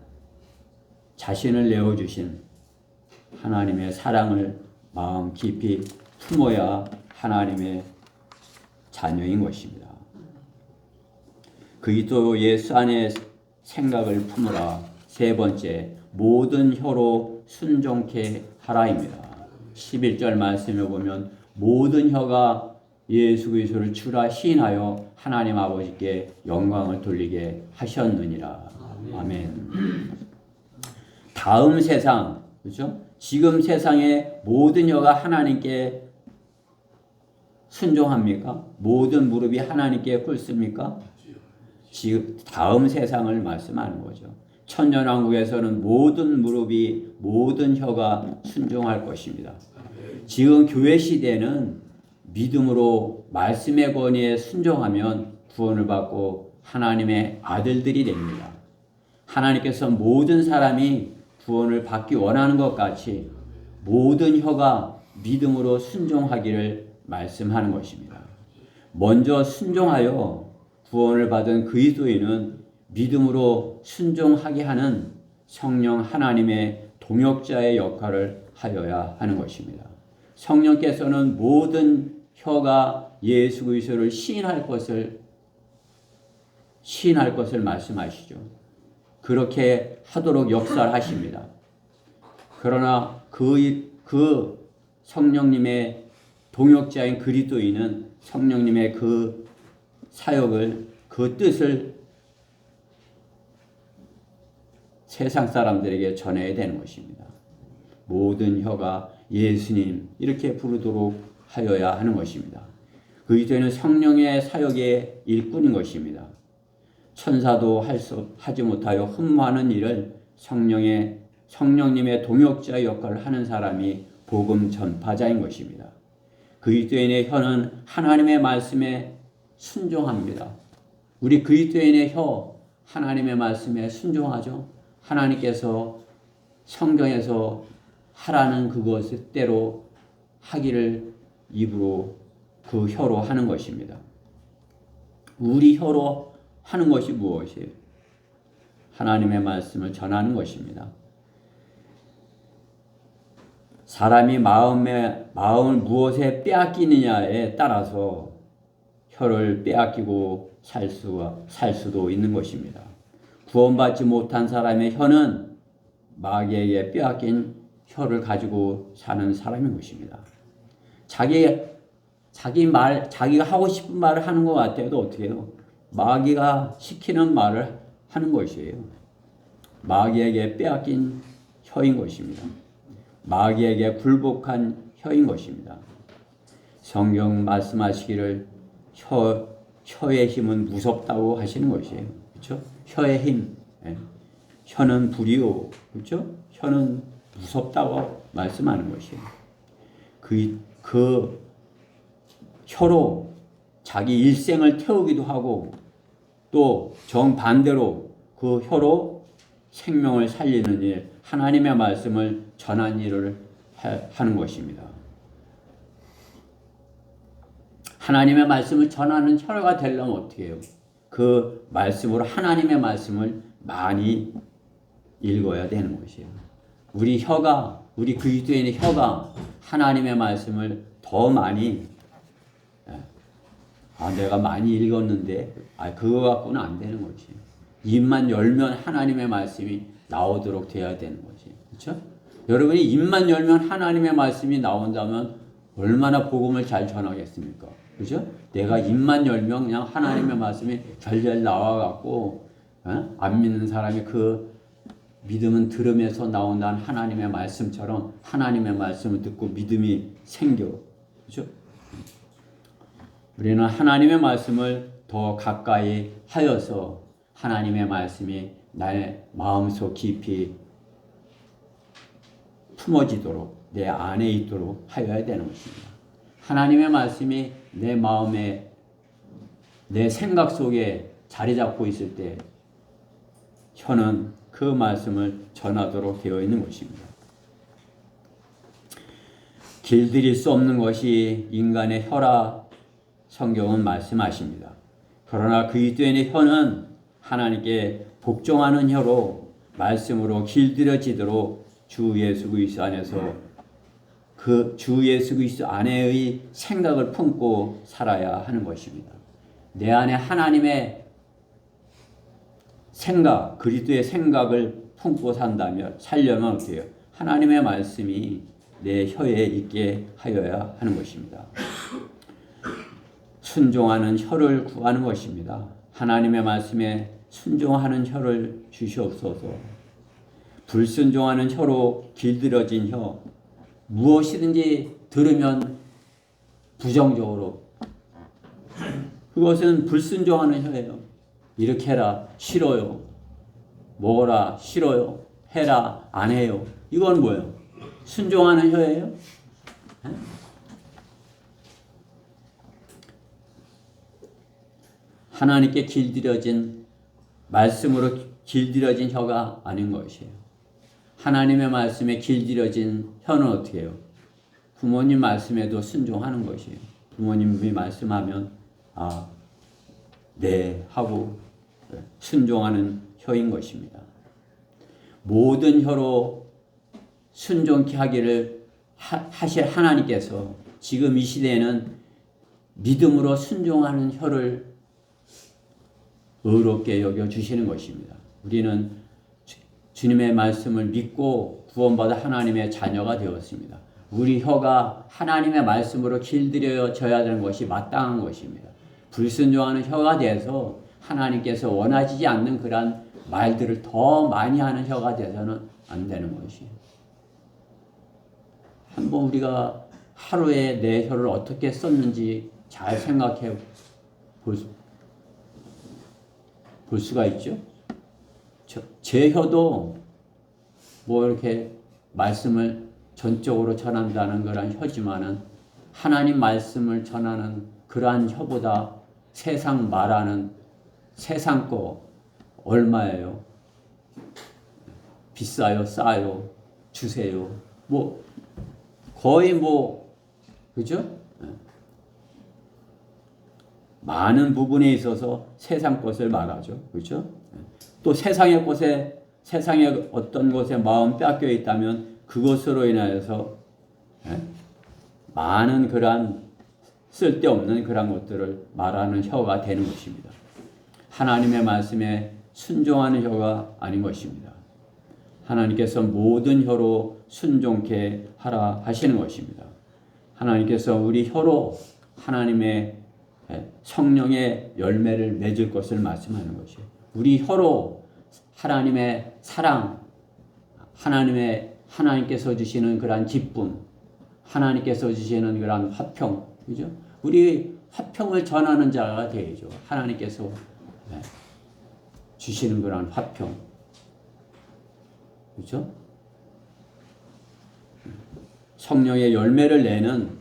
Speaker 1: 자신을 내어주신 하나님의 사랑을 마음 깊이 품어야 하나님의 자녀인 것입니다. 그리스도 예수 안에 생각을 품으라. 세 번째, 모든 혀로 순종케 하라입니다. 11절 말씀에 보면 모든 혀가 예수 그리스도를 주라 시인하여 하나님 아버지께 영광을 돌리게 하셨느니라. 아멘. 다음 세상, 그렇죠? 지금 세상에 모든 혀가 하나님께 순종합니까? 모든 무릎이 하나님께 꿇습니까? 지금 다음 세상을 말씀하는 거죠. 천년왕국에서는 모든 무릎이 모든 혀가 순종할 것입니다. 지금 교회 시대는 믿음으로 말씀의 권위에 순종하면 구원을 받고 하나님의 아들들이 됩니다. 하나님께서 모든 사람이 구원을 받기 원하는 것 같이 모든 혀가 믿음으로 순종하기를 말씀하는 것입니다. 먼저 순종하여 구원을 받은 그리스도인은 믿음으로 순종하게 하는 성령 하나님의 동역자의 역할을 하여야 하는 것입니다. 성령께서는 모든 혀가 예수 그리스도를 시인할 것을 말씀하시죠. 그렇게 하도록 역사를 하십니다. 그러나 그 성령님의 동역자인 그리스도인은 성령님의 그 사역을, 그 뜻을 세상 사람들에게 전해야 되는 것입니다. 모든 혀가 예수님 이렇게 부르도록 하여야 하는 것입니다. 그리스도인은 성령의 사역의 일꾼인 것입니다. 천사도 하지 못하여 흠모하는 일을 성령님의 동역자 역할을 하는 사람이 복음 전파자인 것입니다. 그리스도인의 혀는 하나님의 말씀에 순종합니다. 우리 그리스도인의 혀 하나님의 말씀에 순종하죠. 하나님께서 성경에서 하라는 그것대로 하기를 입으로 그 혀로 하는 것입니다. 우리 혀로 하는 것이 무엇이에요? 하나님의 말씀을 전하는 것입니다. 사람이 마음을 무엇에 빼앗기느냐에 따라서 혀를 빼앗기고 살 수도 있는 것입니다. 구원받지 못한 사람의 혀는 마귀에게 빼앗긴 혀를 가지고 사는 사람인 것입니다. 자기가 하고 싶은 말을 하는 것 같아도 어떻게 해요? 마귀가 시키는 말을 하는 것이에요. 마귀에게 빼앗긴 혀인 것입니다. 마귀에게 굴복한 혀인 것입니다. 성경 말씀하시기를 혀의 힘은 무섭다고 하시는 것이에요. 그렇죠? 혀의 힘. 혀는 불이요. 그렇죠? 혀는 무섭다고 말씀하는 것이에요. 그 혀로 자기 일생을 태우기도 하고 또 정반대로 그 혀로 생명을 살리는 일, 하나님의 말씀을 전하는 일을 하는 것입니다. 하나님의 말씀을 전하는 혀가 되려면 어떻게 해요? 그 말씀으로 하나님의 말씀을 많이 읽어야 되는 것이에요. 우리 그리스도인의 혀가 하나님의 말씀을 더 많이 내가 많이 읽었는데 그거 갖고는 안 되는 거지. 입만 열면 하나님의 말씀이 나오도록 돼야 되는 거지. 그렇죠? 여러분이 입만 열면 하나님의 말씀이 나온다면 얼마나 복음을 잘 전하겠습니까? 그죠? 내가 입만 열면 그냥 하나님의 말씀이 절절 나와갖고, 안 믿는 사람이 그 믿음은 들음에서 나온다는 하나님의 말씀처럼 하나님의 말씀을 듣고 믿음이 생겨. 그죠? 우리는 하나님의 말씀을 더 가까이 하여서 하나님의 말씀이 나의 마음속 깊이 품어지도록 내 안에 있도록 하여야 되는 것입니다. 하나님의 말씀이 내 마음에 내 생각 속에 자리 잡고 있을 때 혀는 그 말씀을 전하도록 되어 있는 것입니다. 길들일 수 없는 것이 인간의 혀라 성경은 말씀하십니다. 그러나 그리스도인의 혀는 하나님께 복종하는 혀로 말씀으로 길들여지도록 주 예수 그리스도 안에서 그 주 예수 그리스도 안에의 생각을 품고 살아야 하는 것입니다. 내 안에 하나님의 생각, 그리스도의 생각을 품고 살려면 어떻게 해요? 하나님의 말씀이 내 혀에 있게 하여야 하는 것입니다. 순종하는 혀를 구하는 것입니다. 하나님의 말씀에 순종하는 혀를 주시옵소서. 불순종하는 혀로 길들여진 혀, 무엇이든지 들으면 부정적으로, 그것은 불순종하는 혀예요. 이렇게 해라, 싫어요. 먹어라, 싫어요. 해라, 안 해요. 이건 뭐예요? 순종하는 혀예요? 하나님께 길들여진 말씀으로 길들여진 혀가 아닌 것이에요. 하나님의 말씀에 길들여진 혀는 어떻게 해요? 부모님 말씀에도 순종하는 것이에요. 부모님이 말씀하면 네 하고 순종하는 혀인 것입니다. 모든 혀로 순종케 하기를 하실 하나님께서 지금 이 시대에는 믿음으로 순종하는 혀를 의롭게 여겨주시는 것입니다. 우리는 주님의 말씀을 믿고 구원받아 하나님의 자녀가 되었습니다. 우리 혀가 하나님의 말씀으로 길들여져야 되는 것이 마땅한 것입니다. 불순종하는 혀가 돼서 하나님께서 원하지 않는 그러한 말들을 더 많이 하는 혀가 돼서는 안 되는 것이에요. 한번 우리가 하루에 내 혀를 어떻게 썼는지 잘 생각해 볼 수가 있죠. 제 혀도 뭐 이렇게 말씀을 전적으로 전한다는 그런 혀지만은 하나님 말씀을 전하는 그러한 혀보다 세상 말하는 세상 거 얼마예요? 비싸요, 싸요, 주세요. 뭐 거의 그죠? 많은 부분에 있어서 세상 것을 말하죠. 그렇죠? 또 세상의 어떤 것에 마음 뺏겨 있다면 그것으로 인하여서 많은 그러한 쓸데없는 그런 것들을 말하는 혀가 되는 것입니다. 하나님의 말씀에 순종하는 혀가 아닌 것입니다. 하나님께서 모든 혀로 순종케 하라 하시는 것입니다. 하나님께서 우리 혀로 하나님의 성령의 열매를 맺을 것을 말씀하는 것이에요. 우리 혀로 하나님의 사랑, 하나님께서 주시는 그러한 기쁨, 하나님께서 주시는 그러한 화평, 그죠? 우리 화평을 전하는 자가 되죠. 하나님께서 주시는 그러한 화평, 그죠? 성령의 열매를 내는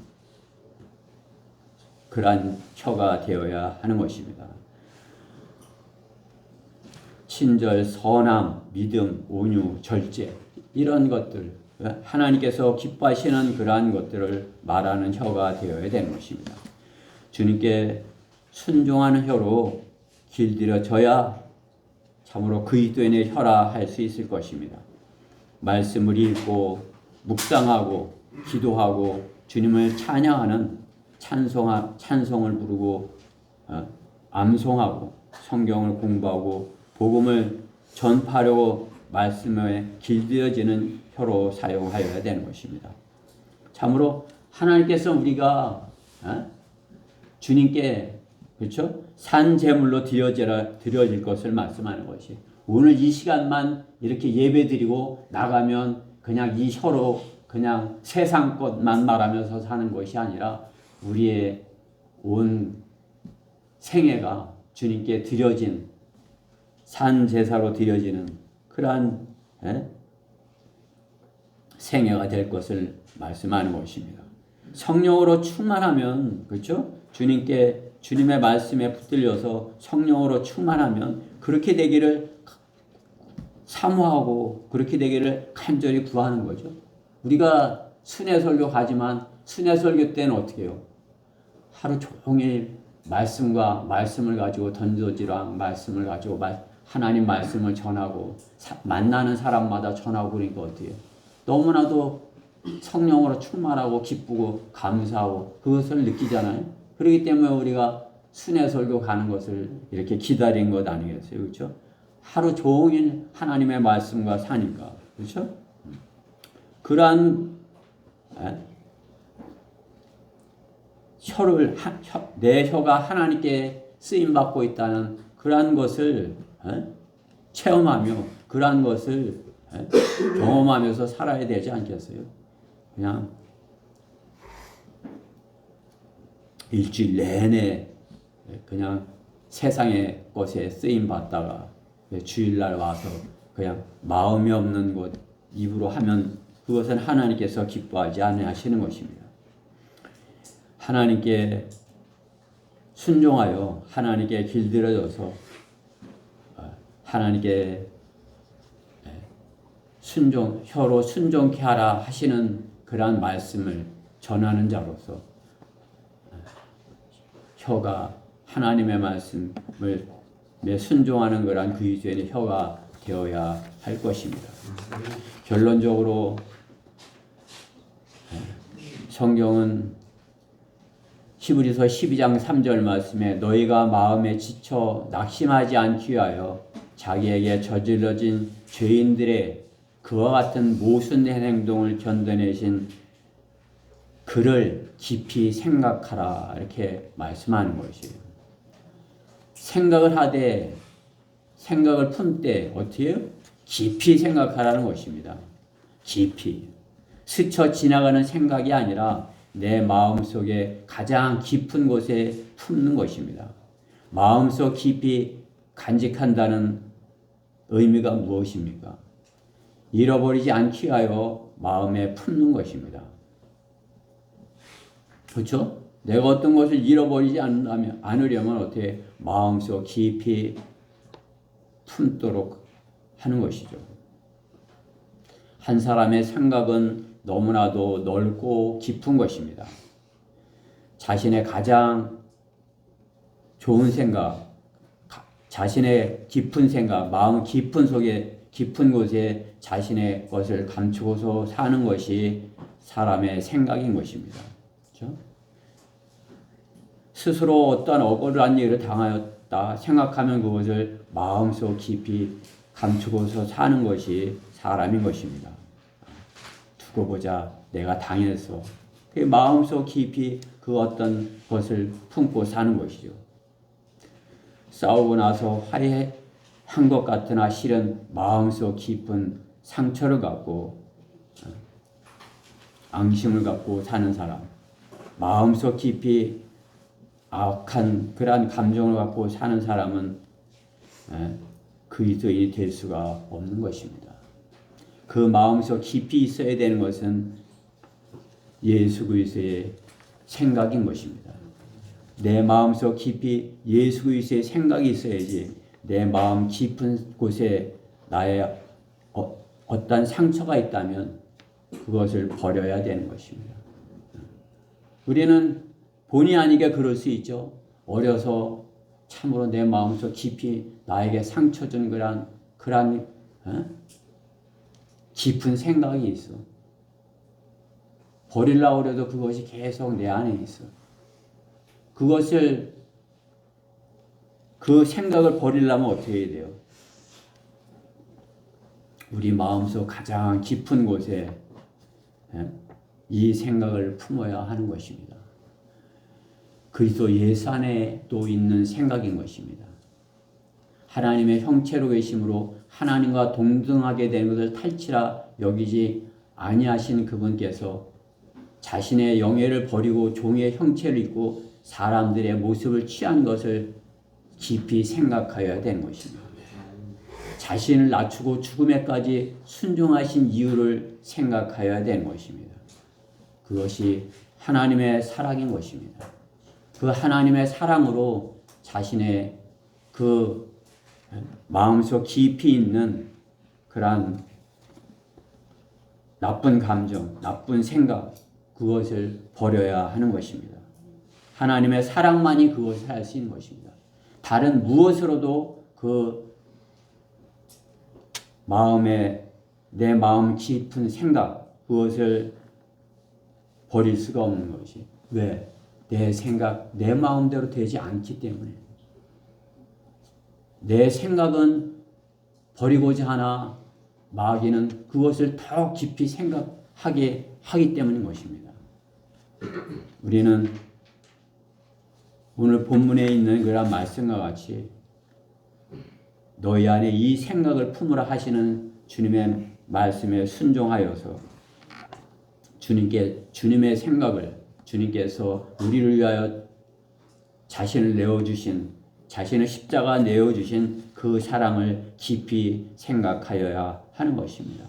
Speaker 1: 그러한 혀가 되어야 하는 것입니다. 친절, 선함, 믿음, 온유, 절제 이런 것들 하나님께서 기뻐하시는 그러한 것들을 말하는 혀가 되어야 되는 것입니다. 주님께 순종하는 혀로 길들여져야 참으로 그리스도인의 혀라 할 수 있을 것입니다. 말씀을 읽고 묵상하고 기도하고 주님을 찬양하는 찬송을 부르고 암송하고 성경을 공부하고 복음을 전파하려고 말씀에 길들여지는 혀로 사용하여야 되는 것입니다. 참으로 하나님께서 우리가 주님께 그렇죠? 산 제물로 드려질 것을 말씀하는 것이 오늘 이 시간만 이렇게 예배드리고 나가면 그냥 이 혀로 그냥 세상 것만 말하면서 사는 것이 아니라 우리의 온 생애가 주님께 드려진 산 제사로 드려지는 그러한 생애가 될 것을 말씀하는 것입니다. 성령으로 충만하면 그렇죠? 주님의 말씀에 붙들려서 성령으로 충만하면 그렇게 되기를 사모하고 그렇게 되기를 간절히 구하는 거죠. 우리가 순회설교 가지만 순회설교 때는 어떻게 해요? 하루 종일 말씀을 가지고 던져지랑 말씀을 가지고 하나님 말씀을 전하고 만나는 사람마다 전하고 그러니까 어떻게 해요? 너무나도 성령으로 충만하고 기쁘고 감사하고 그것을 느끼잖아요. 그렇기 때문에 우리가 순회설교 가는 것을 이렇게 기다린 것 아니겠어요? 그렇죠? 하루 종일 하나님의 말씀과 사니까 그렇죠? 그러한 내 혀가 하나님께 쓰임받고 있다는 그러한 것을 체험하며 그러한 것을 경험하면서 살아야 되지 않겠어요? 그냥 일주일 내내 그냥 세상의 것에 쓰임받다가 주일날 와서 그냥 마음이 없는 것 입으로 하면 그것은 하나님께서 기뻐하지 아니하시는 것입니다. 하나님께 순종하여 하나님께 길들여져서 하나님께 혀로 순종케 하라 하시는 그러한 말씀을 전하는 자로서 혀가 하나님의 말씀을 순종하는 그러한 그리스도인의 혀가 되어야 할 것입니다. 결론적으로 성경은 히브리서 12장 3절 말씀에 너희가 마음에 지쳐 낙심하지 않기 위하여 자기에게 저질러진 죄인들의 그와 같은 모순된 행동을 견뎌내신 그를 깊이 생각하라 이렇게 말씀하는 것이에요. 생각을 하되 생각을 품되 어떻게 해요? 깊이 생각하라는 것입니다. 깊이 스쳐 지나가는 생각이 아니라 내 마음속에 가장 깊은 곳에 품는 것입니다. 마음속 깊이 간직한다는 의미가 무엇입니까? 잃어버리지 않기 위하여 마음에 품는 것입니다. 그렇죠? 내가 어떤 것을 잃어버리지 않으려면 어떻게 마음속 깊이 품도록 하는 것이죠. 한 사람의 생각은 너무나도 넓고 깊은 것입니다. 자신의 가장 좋은 생각, 자신의 깊은 생각, 마음 깊은 곳에 자신의 것을 감추고서 사는 것이 사람의 생각인 것입니다. 그렇죠? 스스로 어떠한 억울한 일을 당하였다 생각하면 그것을 마음속 깊이 감추고서 사는 것이 사람인 것입니다. 두고 보자, 내가 당했어. 그 마음속 깊이 그 어떤 것을 품고 사는 것이죠. 싸우고 나서 화해한 것 같으나 실은 마음속 깊은 상처를 갖고 앙심을 갖고 사는 사람, 마음속 깊이 악한 그러한 감정을 갖고 사는 사람은 그리스도인이 될 수가 없는 것입니다. 그 마음속 깊이 있어야 되는 것은 예수 그리스도의 생각인 것입니다. 내 마음속 깊이 예수 그리스도의 생각이 있어야지 내 마음 깊은 곳에 나의 어떤 상처가 있다면 그것을 버려야 되는 것입니다. 우리는 본의 아니게 그럴 수 있죠. 어려서 참으로 내 마음속 깊이 나에게 상처 준 그런 깊은 생각이 있어. 버리려고 해도 그것이 계속 내 안에 있어. 그 생각을 버리려면 어떻게 해야 돼요? 우리 마음속 가장 깊은 곳에 이 생각을 품어야 하는 것입니다. 그리스도 예수 안에 또 있는 생각인 것입니다. 하나님의 형체로 계심으로 하나님과 동등하게 되는 것을 탈취라 여기지 아니하신 그분께서 자신의 영예를 버리고 종의 형체를 입고 사람들의 모습을 취한 것을 깊이 생각하여야 되는 것입니다. 자신을 낮추고 죽음에까지 순종하신 이유를 생각하여야 되는 것입니다. 그것이 하나님의 사랑인 것입니다. 그 하나님의 사랑으로 자신의 그 마음속 깊이 있는 그러한 나쁜 감정, 나쁜 생각, 그것을 버려야 하는 것입니다. 하나님의 사랑만이 그것을 할 수 있는 것입니다. 다른 무엇으로도 그 내 마음 깊은 생각, 그것을 버릴 수가 없는 것이. 왜? 내 생각, 내 마음대로 되지 않기 때문에. 내 생각은 버리고자 하나 마귀는 그것을 더 깊이 생각하게 하기 때문인 것입니다. 우리는 오늘 본문에 있는 그런 말씀과 같이 너희 안에 이 생각을 품으라 하시는 주님의 말씀에 순종하여서 주님의 생각을 주님께서 우리를 위하여 자신을 내어주신 자신의 십자가 내어주신 그 사랑을 깊이 생각하여야 하는 것입니다.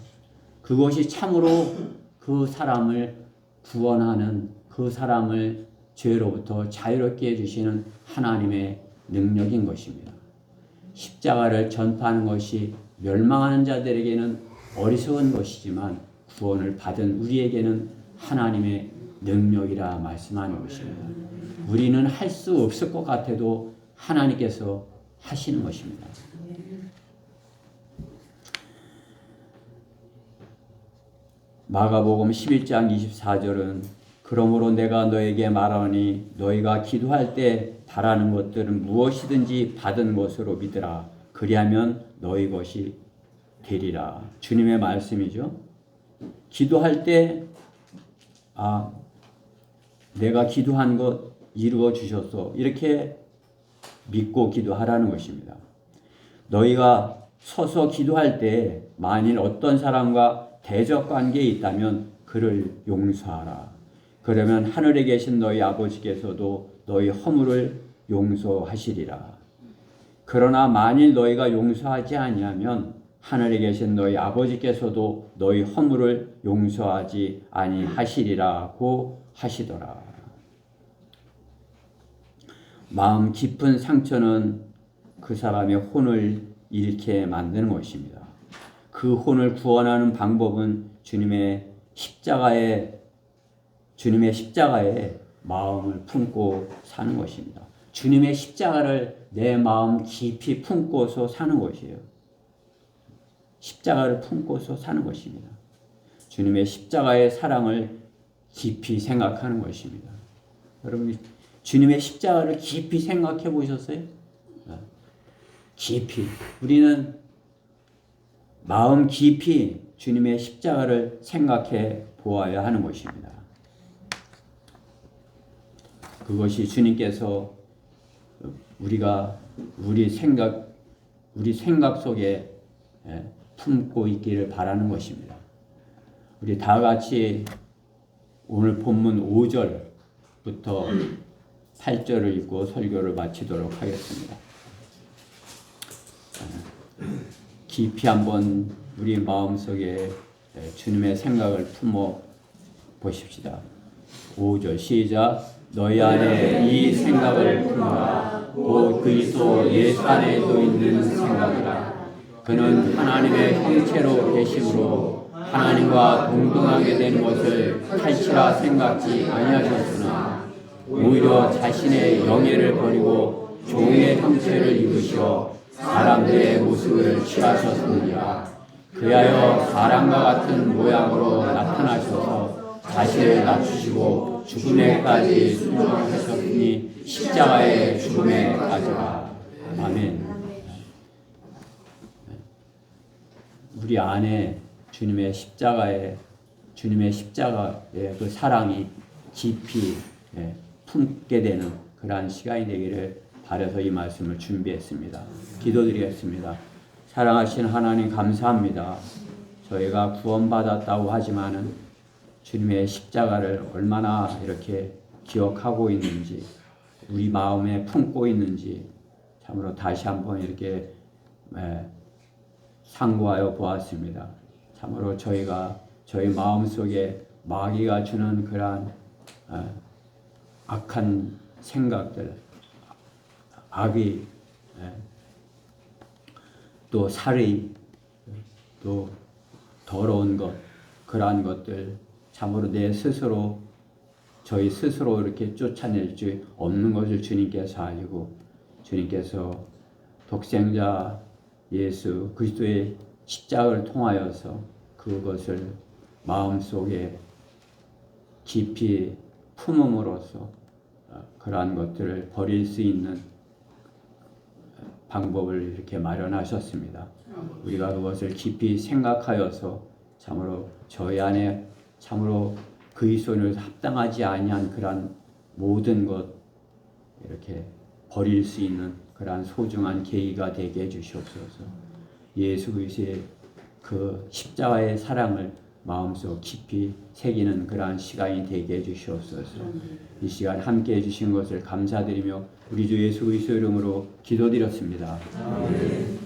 Speaker 1: 그것이 참으로 그 사람을 구원하는 그 사람을 죄로부터 자유롭게 해주시는 하나님의 능력인 것입니다. 십자가를 전파하는 것이 멸망하는 자들에게는 어리석은 것이지만 구원을 받은 우리에게는 하나님의 능력이라 말씀하는 것입니다. 우리는 할 수 없을 것 같아도 하나님께서 하시는 것입니다. 마가복음 11장 24절은 그러므로 내가 너에게 말하니 너희가 기도할 때 바라는 것들은 무엇이든지 받은 것으로 믿으라. 그리하면 너희 것이 되리라. 주님의 말씀이죠. 기도할 때 내가 기도한 것 이루어 주셨어. 이렇게 믿고 기도하라는 것입니다. 너희가 서서 기도할 때 만일 어떤 사람과 대적 관계에 있다면 그를 용서하라. 그러면 하늘에 계신 너희 아버지께서도 너희 허물을 용서하시리라. 그러나 만일 너희가 용서하지 아니하면 하늘에 계신 너희 아버지께서도 너희 허물을 용서하지 아니하시리라고 하시더라. 마음 깊은 상처는 그 사람의 혼을 잃게 만드는 것입니다. 그 혼을 구원하는 방법은 주님의 십자가에 마음을 품고 사는 것입니다. 주님의 십자가를 내 마음 깊이 품고서 사는 것이에요. 십자가를 품고서 사는 것입니다. 주님의 십자가의 사랑을 깊이 생각하는 것입니다. 여러분, 주님의 십자가를 깊이 생각해 보셨어요? 깊이. 우리는 마음 깊이 주님의 십자가를 생각해 보아야 하는 것입니다. 그것이 주님께서 우리 생각 속에 품고 있기를 바라는 것입니다. 우리 다 같이 오늘 본문 5절부터 8절을 읽고 설교를 마치도록 하겠습니다. 깊이 한번 우리 마음속에 주님의 생각을 품어 보십시다. 5절 시작. 너희 안에 이 생각을 품어라. 곧 그리스도 예수 안에도 있는 생각이라. 그는 하나님의 형체로 계심으로 하나님과 동등하게 되는 것을 탈취라 생각지 아니하셨으나 오히려 자신의 영예를 버리고 종의 형체를 입으시어 사람들의 모습을 취하셨느니라. 그리하여 사람과 같은 모양으로 나타나셔서 자신을 낮추시고 죽음에까지 순종하셨으니 십자가의 죽음에까지라. 아멘. 우리 안에 주님의 십자가의 그 사랑이 깊이 품게 되는 그러한 시간이 되기를 바라서 이 말씀을 준비했습니다. 기도드리겠습니다. 사랑하신 하나님 감사합니다. 저희가 구원받았다고 하지만은 주님의 십자가를 얼마나 이렇게 기억하고 있는지, 우리 마음에 품고 있는지 참으로 다시 한번 이렇게 상고하여 보았습니다. 참으로 저희가 저희 마음속에 마귀가 주는 그러한 악한 생각들, 악의, 또 살의, 또 더러운 것, 그러한 것들 참으로 저희 스스로 이렇게 쫓아낼 수 없는 것을 주님께서 알고 주님께서 독생자 예수 그리스도의 십자가를 통하여서 그것을 마음속에 깊이 품음으로써 그러한 것들을 버릴 수 있는 방법을 이렇게 마련하셨습니다. 우리가 그것을 깊이 생각하여서 참으로 저희 안에 참으로 그리스도인으로서 합당하지 아니한 그러한 모든 것 이렇게 버릴 수 있는 그러한 소중한 계기가 되게 해주시옵소서. 예수 그리스도의 그 십자가의 사랑을 마음속 깊이 새기는 그러한 시간이 되게 해주시옵소서. 이 시간 함께 해주신 것을 감사드리며 우리 주 예수 그리스도 이름으로 기도드렸습니다. 아멘.